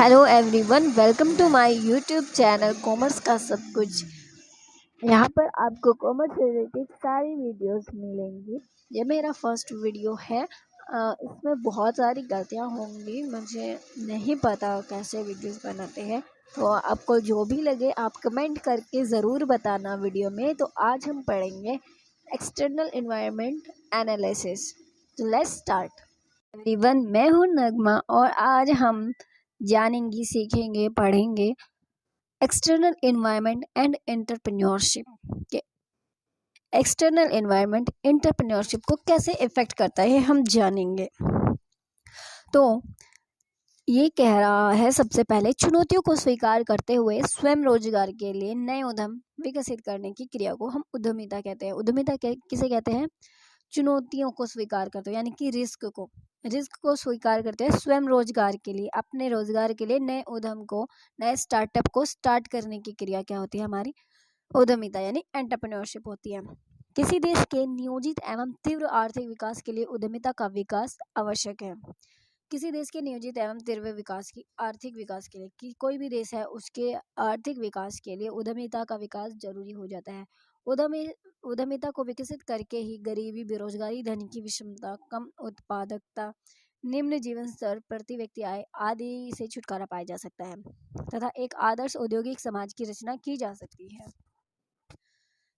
Hello everyone, welcome to my YouTube channel commerce का सब कुछ। यहाँ पर आपको कॉमर्स से रिलेटेड सारी वीडियोस मिलेंगी। ये मेरा फर्स्ट वीडियो है। इसमें बहुत सारी गलतियाँ होंगी, मुझे नहीं पता कैसे वीडियोस बनाते हैं, तो आपको जो भी लगे आप कमेंट करके ज़रूर बताना वीडियो में। तो आज हम पढ़ेंगे एक्सटर्नल एनवायरनमेंट एनालिसिस। तो लेट्स स्टार्ट। एवरीवन, मैं हूँ नगमा और आज हम जानेंगे, सीखेंगे, पढ़ेंगे एक्सटर्नल एनवायरनमेंट एंड एंटरप्रेन्योरशिप के एक्सटर्नल एनवायरनमेंट एंटरप्रेन्योरशिप को कैसे इफेक्ट करता है हम जानेंगे। तो ये कह रहा है, सबसे पहले चुनौतियों को स्वीकार करते हुए स्वयं रोजगार के लिए नए उद्यम विकसित करने की क्रिया को हम उद्यमिता कहते हैं। उद्यमिता किसे कहते हैं? चुनौतियों को स्वीकार करते हो, यानी कि रिस्क को स्वीकार करते हैं स्वयं रोजगार के लिए, अपने रोजगार के लिए नए उद्यम को, नए स्टार्टअप को स्टार्ट करने की क्रिया क्या होती है? हमारी उद्यमिता यानी एंटरप्रेन्योरशिप होती है। किसी देश के नियोजित एवं तीव्र आर्थिक विकास के लिए उद्यमिता का विकास आवश्यक है। किसी देश के नियोजित एवं तीव्र विकास की आर्थिक विकास के लिए, कि कोई भी देश है उसके आर्थिक विकास के लिए उद्यमिता का विकास जरूरी हो जाता है। उद्यमिता को विकसित करके ही गरीबी, बेरोजगारी, धन की विषमता, कम उत्पादकता, निम्न जीवन स्तर, प्रति व्यक्ति आय आदि से छुटकारा पाया जा सकता है तथा एक आदर्श औद्योगिक समाज की रचना की जा सकती है।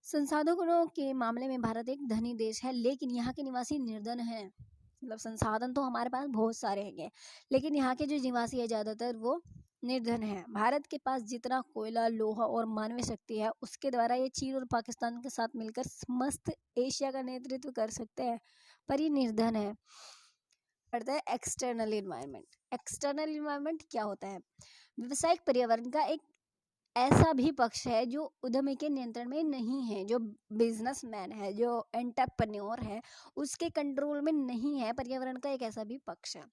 संसाधनों के मामले में भारत एक धनी देश है, लेकिन यहाँ के निवासी निर्धन हैं। मतलब संसाधन तो हमारे पास बहुत सारे हैं, लेकिन यहाँ के जो निवासी है ज्यादातर वो निर्धन है। भारत के पास जितना कोयला, लोहा और मानवीय शक्ति है, उसके द्वारा ये चीन और पाकिस्तान के साथ मिलकर समस्त एशिया का नेतृत्व कर सकते हैं, पर ये निर्धन है। पढ़ते हैं एक्सटर्नल इन्वायरमेंट। एक्सटर्नल इन्वायरमेंट क्या होता है? व्यावसायिक पर्यावरण का एक ऐसा भी पक्ष है जो उद्यमी के नियंत्रण में नहीं है, जो बिजनेसमैन है, जो एंटरप्रेन्योर है, उसके कंट्रोल में नहीं है। पर्यावरण का एक ऐसा भी पक्ष है।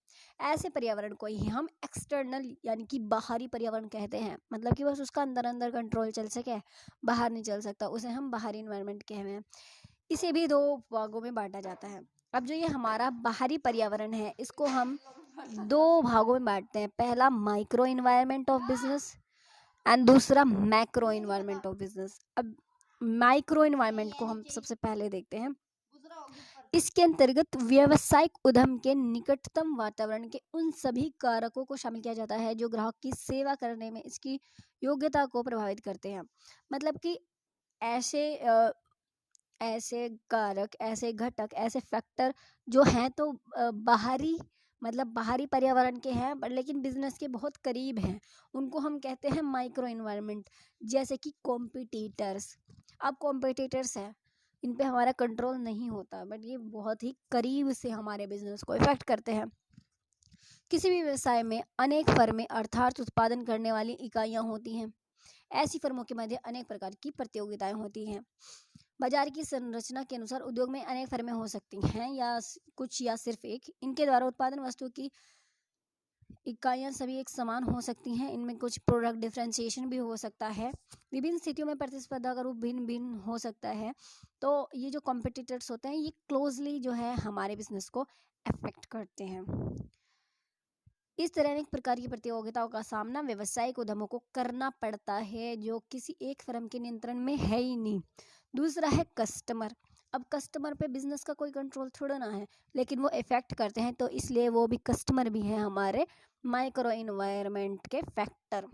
ऐसे पर्यावरण को ही हम एक्सटर्नल यानी कि बाहरी पर्यावरण कहते हैं। मतलब कि बस उसका अंदर अंदर कंट्रोल चल सके, बाहर नहीं चल सकता, उसे हम बाहरी इन्वायरमेंट कहते हैं। इसे भी दो भागों में बांटा जाता है। अब जो ये हमारा बाहरी पर्यावरण है, इसको हम दो भागों में बांटते हैं। पहला micro environment of business and दूसरा मैक्रो इन्वायरमेंट ऑफ बिजनेस। अब माइक्रो इन्वायरमेंट को हम सबसे पहले देखते हैं। इसके अंतर्गत व्यावसायिक उद्यम के निकटतम वातावरण के उन सभी कारकों को शामिल किया जाता है जो ग्राहक की सेवा करने में इसकी योग्यता को प्रभावित करते हैं। मतलब कि ऐसे कारक, ऐसे घटक, ऐसे फैक्टर जो हैं तो बाहरी, मतलब बाहरी पर्यावरण के हैं, पर लेकिन बिजनेस के बहुत करीब हैं, उनको हम कहते हैं माइक्रो इन्वायरमेंट। जैसे कि कॉम्पिटिटर्स। अब कॉम्पिटिटर्स हैं, इन पे हमारा कंट्रोल नहीं होता, बट ये बहुत ही करीब से हमारे बिजनेस को इफेक्ट करते हैं। किसी भी व्यवसाय में अनेक फर्में अर्थात उत्पादन करने वाली इकाइयां होती हैं। ऐसी फर्मों के मध्य अनेक प्रकार की प्रतियोगिताएं होती हैं। बाजार की संरचना के अनुसार उद्योग में अनेक फर्में हो सकती हैं, या कुछ या सिर्फ एक। इनके द्वारा उत्पादन वस्तु की इकाइयां सभी एक समान हो सकती हैं। इनमें कुछ प्रोडक्ट डिफरेंशिएशन भी हो सकता है। विभिन्न स्थितियों में प्रतिस्पर्धा का रूप भिन्न भिन्न हो सकता है। तो ये जो कॉम्पिटिटर्स होते हैं, ये क्लोजली जो है हमारे बिजनेस को अफेक्ट करते हैं। इस तरह अनेक प्रकार की प्रतियोगिताओं का सामना व्यवसायिक उद्यमों को करना पड़ता है, जो किसी एक फर्म के नियंत्रण में है ही नहीं। दूसरा है कस्टमर। अब कस्टमर पे बिजनेस का कोई कंट्रोल थोड़ा ना है, लेकिन वो इफेक्ट करते हैं, तो इसलिए वो भी कस्टमर भी हैं हमारे माइक्रो इन्वायरमेंट के फैक्टर।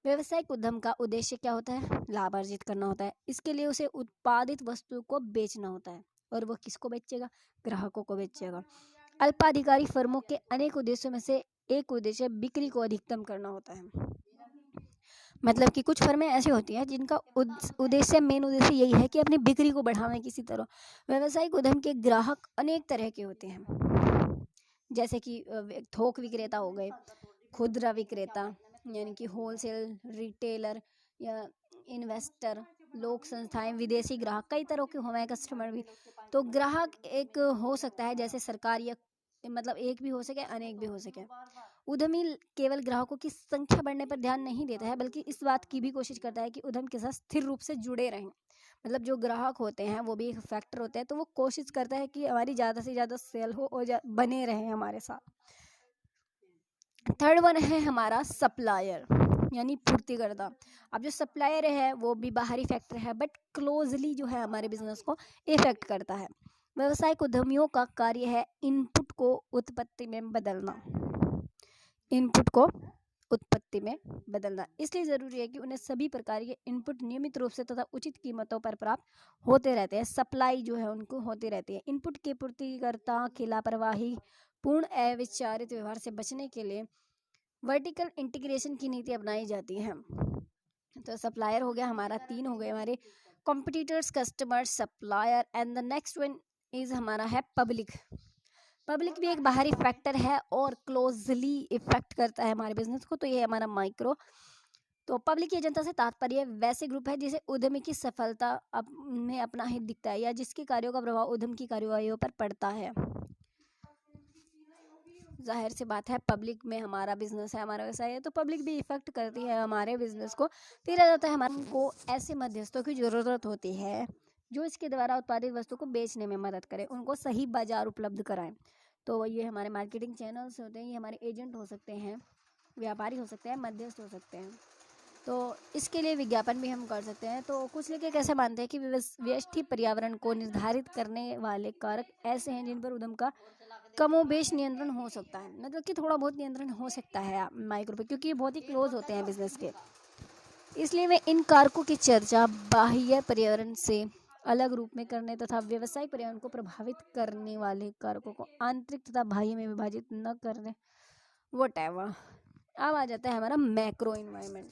व्यवसायिक उद्यम का उद्देश्य क्या होता है? लाभ अर्जित करना होता है। इसके लिए उसे उत्पादित वस्तु को बेचना होता है, और वो किसको बेचेगा? ग्राहकों को बेचेगा। अल्पाधिकारी फर्मों के अनेक उद्देश्यों में से एक उद्देश्य बिक्री को अधिकतम करना होता है। मतलब कि कुछ फर्में ऐसी होती हैं जिनका उद्देश्य, मेन उद्देश्य यही है कि अपनी बिक्री को बढ़ावें किसी तरह। व्यावसायिक उद्यम के ग्राहक अनेक तरह के होते हैं, जैसे कि थोक विक्रेता हो गए, खुदरा विक्रेता यानी कि होलसेल रिटेलर, या इन्वेस्टर, लोक संस्थाएं, विदेशी ग्राहक, कई तरह के हमारे कस्टमर भी। तो ग्राहक एक हो सकता है जैसे सरकार, या मतलब एक भी हो सके, अनेक भी हो सके। उद्यमी केवल ग्राहकों की संख्या बढ़ने पर ध्यान नहीं देता है, बल्कि इस बात की भी कोशिश करता है कि उद्यम के साथ स्थिर रूप से जुड़े रहें। मतलब जो ग्राहक होते हैं वो भी एक फैक्टर होते हैं, तो वो कोशिश करता है कि हमारी ज़्यादा से ज़्यादा सेल हो और बने रहें हमारे साथ। थर्ड वन है हमारा सप्लायर, यानी पूर्तिकर्ता। अब जो सप्लायर है वो भी बाहरी फैक्टर है, बट क्लोजली जो है हमारे बिजनेस को इफेक्ट करता है। व्यवसायिक उद्यमियों का कार्य है इनपुट को उत्पत्ति में बदलना, इनपुट को उत्पत्ति में बदलना। इसलिए ज़रूरी है कि उन्हें सभी प्रकार के इनपुट नियमित रूप से तथा उचित कीमतों पर प्राप्त होते रहते हैं। सप्लाई जो है उनको होती रहती है। इनपुट के पूर्तिकर्ता की लापरवाही पूर्ण अविचारित व्यवहार से बचने के लिए वर्टिकल इंटीग्रेशन की नीति अपनाई जाती है। तो सप्लायर हो गया हमारा, तीन हो गए हमारे competitors, customer, supplier, and the next one is हमारा है पब्लिक। पब्लिक भी एक बाहरी फैक्टर है और क्लोजली इफेक्ट करता है हमारे बिजनेस को। तो ये है हमारा माइक्रो। तो पब्लिक या जनता से तात्पर्य वैसे ग्रुप है जिसे उद्यमी की सफलता में अपना हित दिखता है या जिसके कार्यों का प्रभाव उद्यम की कार्यवाहियों पर पड़ता है। जाहिर सी बात है, पब्लिक में हमारा बिजनेस है, हमारा व्यवसाय है, तो पब्लिक भी इफेक्ट करती है हमारे बिजनेस को। फिर आ जाता है हमारे को ऐसे मध्यस्थों की ज़रूरत होती है जो इसके द्वारा उत्पादित वस्तु को बेचने में मदद करें, उनको सही बाजार उपलब्ध कराएं। तो ये हमारे मार्केटिंग चैनल्स होते हैं, ये हमारे एजेंट हो सकते हैं, व्यापारी हो सकते हैं, मध्यस्थ हो सकते हैं। तो इसके लिए विज्ञापन भी हम कर सकते हैं। तो कुछ लेके कैसे मानते हैं कि व्यष्टि पर्यावरण को निर्धारित करने वाले कारक ऐसे हैं जिन पर उद्यम का कमोबेश नियंत्रण हो सकता है, मतलब कि थोड़ा बहुत नियंत्रण हो सकता है माइक्रो पे, क्योंकि ये बहुत ही क्लोज होते हैं बिजनेस के। इसलिए वे इन कारकों की चर्चा बाह्य पर्यावरण से अलग रूप में करने तथा व्यवसायिक पर्यावरण को प्रभावित करने वाले कारकों को आंतरिक तथा बाह्य में विभाजित न करने, वोटेवर। अब आ जाता है हमारा मैक्रो इन्वायरमेंट।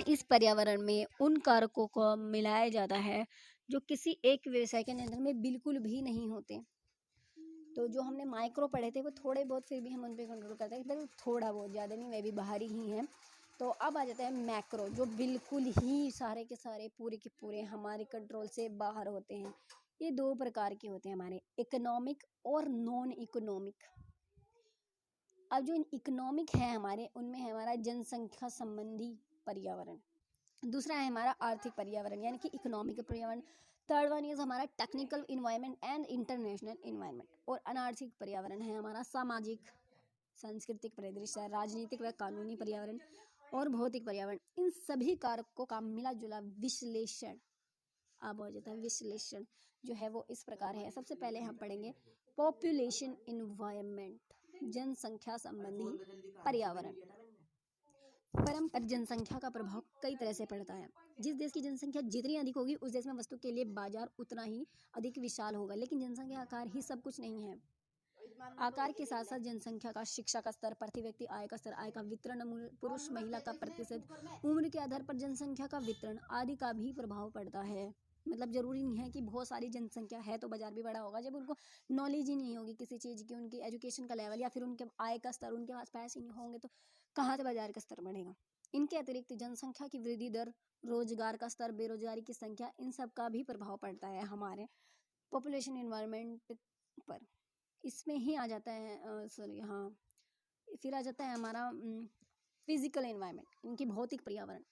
इस पर्यावरण में उन कारकों को मिलाया जाता है जो किसी एक व्यवसाय के नियंत्रण में बिल्कुल भी नहीं होते। तो जो हमने माइक्रो पढ़े थे वो थोड़े बहुत फिर भी हम उन पर कंट्रोल करते हैं, पर थोड़ा बहुत, ज़्यादा नहीं, वे भी बाहरी ही हैं। तो अब आ जाता है मैक्रो, जो बिल्कुल ही सारे के सारे पूरे के पूरे हमारे कंट्रोल से बाहर होते हैं। ये दो प्रकार के होते हैं हमारे, इकोनॉमिक और नॉन इकोनॉमिक। अब जो इकोनॉमिक है हमारे, उनमें है हमारा जनसंख्या संबंधी पर्यावरण। दूसरा है हमारा आर्थिक पर्यावरण यानी कि इकोनॉमिक पर्यावरण। थर्ड वन इज हमारा technical environment and international environment. और अनार्थिक पर्यावरण है हमारा सामाजिक, सांस्कृतिक परिदृश्य, राजनीतिक व कानूनी पर्यावरण और भौतिक पर्यावरण। इन सभी कारकों का मिला जुला विश्लेषण अब हो जाता है। विश्लेषण जो है वो इस प्रकार है। सबसे पहले हम पढ़ेंगे पॉपुलेशन इन्वायरमेंट, जनसंख्या संबंधी पर्यावरण। परम पर जनसंख्या का प्रभाव कई तरह से पड़ता है। जिस देश की जनसंख्या जितनी अधिक होगी उस देश में वस्तु के लिए बाजार उतना ही अधिक विशाल होगा। लेकिन जनसंख्या आकार ही सब कुछ नहीं है। आकार के साथ साथ जनसंख्या का शिक्षा का स्तर, प्रति व्यक्ति आय का स्तर, आय का वितरण, पुरुष महिला का प्रतिशत, उम्र के आधार पर जनसंख्या का वितरण आदि का भी प्रभाव पड़ता है। मतलब जरूरी नहीं है कि बहुत सारी जनसंख्या है तो बाजार भी बड़ा होगा। जब उनको नॉलेज ही नहीं होगी किसी चीज़ की, उनकी एजुकेशन का लेवल या फिर उनके आय का स्तर, उनके पास पैसे नहीं होंगे तो कहाँ से बाजार का स्तर बढ़ेगा। इनके अतिरिक्त जनसंख्या की वृद्धि दर, रोजगार का स्तर, बेरोजगारी की संख्या, इन सब का भी प्रभाव पड़ता है हमारे पॉपुलेशन इन्वायरमेंट पर। इसमें ही आ जाता है सॉरी हाँ, फिर आ जाता है हमारा फिजिकल एनवायरनमेंट, इनकी भौतिक पर्यावरण।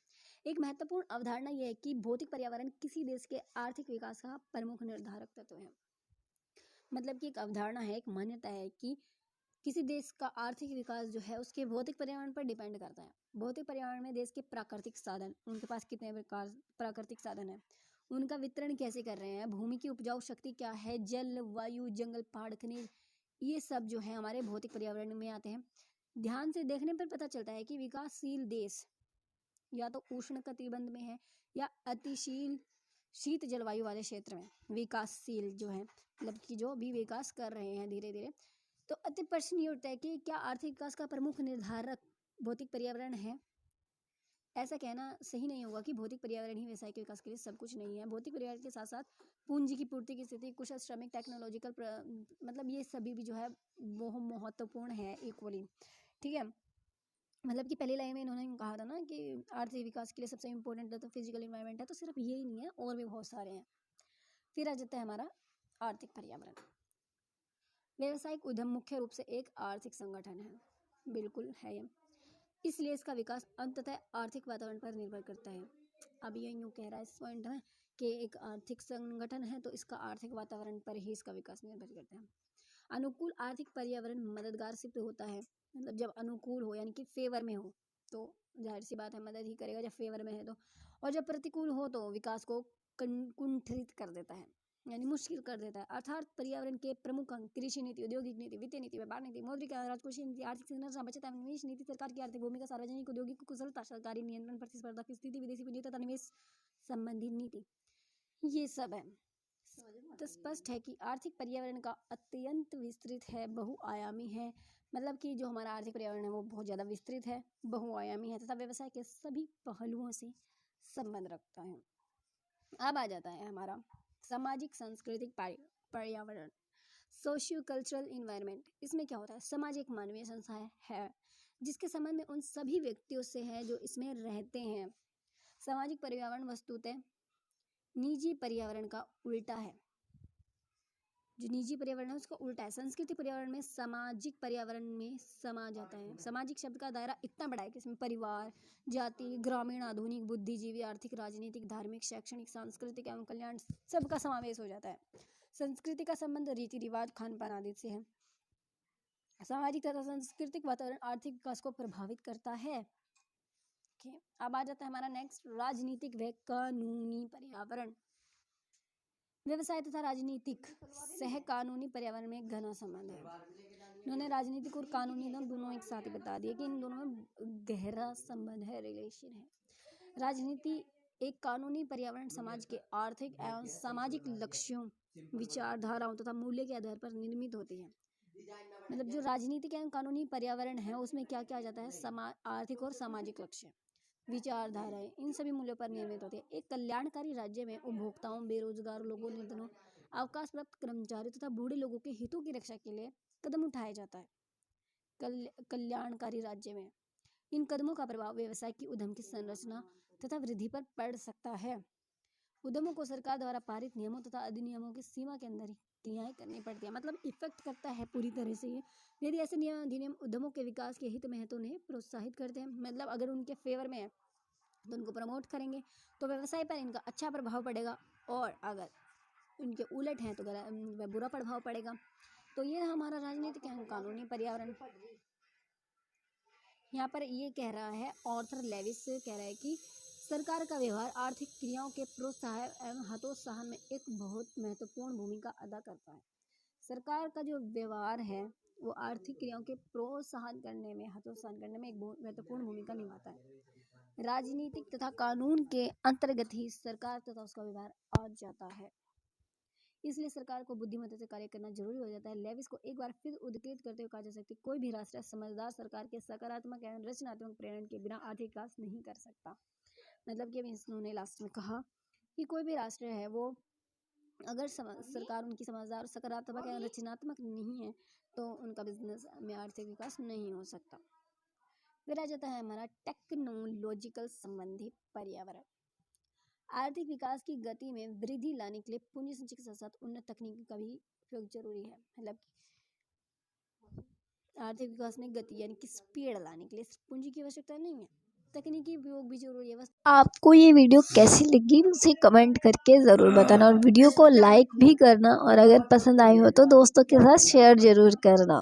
एक महत्वपूर्ण अवधारणा यह है कि भौतिक पर्यावरण किसी देश के आर्थिक विकास का प्रमुख निर्धारक तत्व है। मतलब कि एक अवधारणा है, एक मान्यता है कि किसी देश का आर्थिक विकास जो है उसके भौतिक पर्यावरण पर डिपेंड करता है। भौतिक पर्यावरण में देश के प्राकृतिक साधन, उनके पास कितने प्रकार प्राकृतिक साधन है, उनका वितरण कैसे कर रहे हैं, भूमि की उपजाऊ शक्ति क्या है, जल, वायु, जंगल, पहाड़, खनिज, ये सब जो है हमारे भौतिक पर्यावरण में आते हैं। ध्यान से देखने पर पता चलता है कि विकासशील देश या तो उष्ण कटिबंध में है या अतिशील शीत जलवायु वाले क्षेत्र में। विकासशील जो है मतलब कि जो भी विकास कर रहे हैं धीरे धीरे। तो अति प्रश्न ये उठता है कि क्या आर्थिक विकास का प्रमुख निर्धारक भौतिक पर्यावरण है? ऐसा कहना सही नहीं होगा कि भौतिक पर्यावरण ही व्यवसाय के विकास के लिए सब कुछ नहीं है। भौतिक पर्यावरण के साथ साथ पूंजी की पूर्ति की स्थिति, कुशल श्रमिक, टेक्नोलॉजिकल मतलब ये सभी भी जो है वो महत्वपूर्ण है इक्वली। ठीक है, मतलब कि पहली लाइन में इन्होंने कहा था ना कि आर्थिक विकास के लिए सबसे इम्पोर्टेंट तो फिजिकल इन्वायरमेंट है, तो सिर्फ यही नहीं है, और भी बहुत सारे हैं। फिर आ जाता है हमारा आर्थिक पर्यावरण। व्यवसायिक उद्यम मुख्य रूप से एक आर्थिक संगठन है, बिल्कुल है ये, इसलिए इसका विकास अंततः आर्थिक वातावरण पर निर्भर करता है। अब ये यूँ कह रहा है इस पॉइंट में कि एक आर्थिक संगठन है तो इसका आर्थिक वातावरण पर ही इसका विकास निर्भर करता है। अनुकूल आर्थिक पर्यावरण मददगार सिद्ध होता है मतलब जब अनुकूल हो यानी कि फेवर में हो तो जाहिर सी बात है मदद ही करेगा, जब फेवर में है तो। और जब प्रतिकूल हो तो विकास को कुंठित कर देता है, यानी मुश्किल कर देता है। अर्थात पर्यावरण के प्रमुख अंग कृषि नीति, औद्योगिक नीति, वित्तीय नीति, व्यापार नीति, मौद्रिक राजकोषीय नीति, आर्थिक संरचना, बचत एवं निवेश नीति, सरकार की आर्थिक भूमिका, सार्वजनिक औद्योगिक कुशलता, सरकारी नियंत्रण, प्रतिस्पर्धा की स्थिति, विदेशी पूंजी तथा निवेश संबंधी नीति, ये सब है। तो स्पष्ट है कि आर्थिक पर्यावरण का अत्यंत विस्तृत है, बहुआयामी है। मतलब कि जो हमारा आर्थिक पर्यावरण है वो बहुत ज़्यादा विस्तृत है, बहुआयामी है तथा व्यवसाय के सभी पहलुओं से संबंध रखता है। अब आ जाता है हमारा सामाजिक सांस्कृतिक पर्यावरण, सोशियो कल्चरल इन्वायरमेंट। इसमें क्या होता है, समाज एक मानवीय संस्था है जिसके संबंध में उन सभी व्यक्तियों से है जो इसमें रहते हैं। सामाजिक पर्यावरण वस्तुतः निजी पर्यावरण का उल्टा है। जो निजी पर्यावरण है उसका उल्टा है। सांस्कृतिक पर्यावरण में सामाजिक पर्यावरण में समा जाता है। सामाजिक शब्द का दायरा इतना बड़ा है कि इसमें परिवार, जाति, ग्रामीण, आधुनिक, बुद्धिजीवी, आर्थिक, राजनीतिक, धार्मिक, शैक्षणिक, सांस्कृतिक एवं कल्याण सबका समावेश हो जाता है। संस्कृति का संबंध रीति रिवाज, खान पान आदि से है। सामाजिक तथा सांस्कृतिक वातावरण आर्थिक विकास को प्रभावित करता है। अब आ जाता है हमारा नेक्स्ट, राजनीतिक व कानूनी पर्यावरण। व्यवसाय तथा राजनीतिक सह कानूनी पर्यावरण में घना संबंध है। इन्होंने राजनीतिक और कानूनी दोनों एक साथ ही बता दिए कि इन दोनों में गहरा संबंध है, रिलेशन है। राजनीति एक कानूनी पर्यावरण समाज के आर्थिक एवं सामाजिक लक्ष्यों, विचारधाराओं तथा मूल्य के आधार पर निर्मित होती है। मतलब जो राजनीतिक एवं कानूनी पर्यावरण है उसमें क्या क्या आ जाता है, आर्थिक और सामाजिक लक्ष्य, विचारधाराएं, इन सभी मूल्यों पर निर्मित होती है। एक कल्याणकारी राज्य में उपभोक्ताओं, बेरोजगार लोगों, निर्धनों, अवकाश प्राप्त कर्मचारियों तथा बूढ़े लोगों के हितों की रक्षा के लिए कदम उठाया जाता है। कल्याणकारी राज्य में इन कदमों का प्रभाव व्यवसाय की उद्यम की संरचना तथा वृद्धि पर पड़ सकता है। उद्यमों को सरकार द्वारा पारित नियमों तथा अधिनियमों की सीमा के अंदर ही क्रियाएं करनी पड़ती है। मतलब इफेक्ट करता है पूरी तरह से ये। यदि ऐसे नियम अधिनियम उद्यमों के विकास के हित में है तो उन्हें प्रोत्साहित करते हैं। मतलब अगर उनके फेवर में है तो उनको प्रमोट करेंगे तो व्यवसाय पर इनका अच्छा प्रभाव पड़ेगा, और अगर उनके उलट हैं तो बुरा प्रभाव पड़ेगा। तो ये हमारा राजनीतिक एवं कानूनी पर्यावरण। यहाँ पर ये कह रहा है, ऑर्थर लेविस कह रहा है कि सरकार का व्यवहार आर्थिक क्रियाओं के प्रोत्साहन एवं हतोत्साहन में एक बहुत महत्वपूर्ण भूमिका अदा करता है। सरकार का जो व्यवहार है वो आर्थिक क्रियाओं के प्रोत्साहन करने में, हतोत्साहन करने में एक बहुत महत्वपूर्ण भूमिका निभाता है। राजनीतिक तथा कानून के अंतर्गत ही सरकार तथा उसका व्यवहार आ जाता है, इसलिए सरकार को बुद्धिमत्ता से कार्य करना जरूरी हो जाता है। लेविस को एक बार फिर उद्धृत करते हुए कहा जा सकता है, कोई भी राष्ट्र समझदार सरकार के सकारात्मक एवं रचनात्मक प्रेरणा के बिना आर्थिक विकास नहीं कर सकता। मतलब कि इन्होंने लास्ट में कहा कि कोई भी राष्ट्र है वो अगर सरकार उनकी समझदार और सकारात्मक एवं रचनात्मक नहीं है तो उनका बिजनेस में आर्थिक विकास नहीं हो सकता। फिर आ जाता है हमारा टेक्नोलॉजिकल संबंधी पर्यावरण। आर्थिक विकास की गति में वृद्धि लाने के लिए पूंजी संचय के साथ साथ उन्नत तकनीकी का भी उपयोग जरूरी है। मतलब आर्थिक विकास में गति यानी कि स्पीड लाने के लिए पूंजी की आवश्यकता नहीं है, तकनीकी उपयोग भी जरूरी है। आपको ये वीडियो कैसी लगी मुझे कमेंट करके ज़रूर बताना, और वीडियो को लाइक भी करना, और अगर पसंद आई हो तो दोस्तों के साथ शेयर जरूर करना।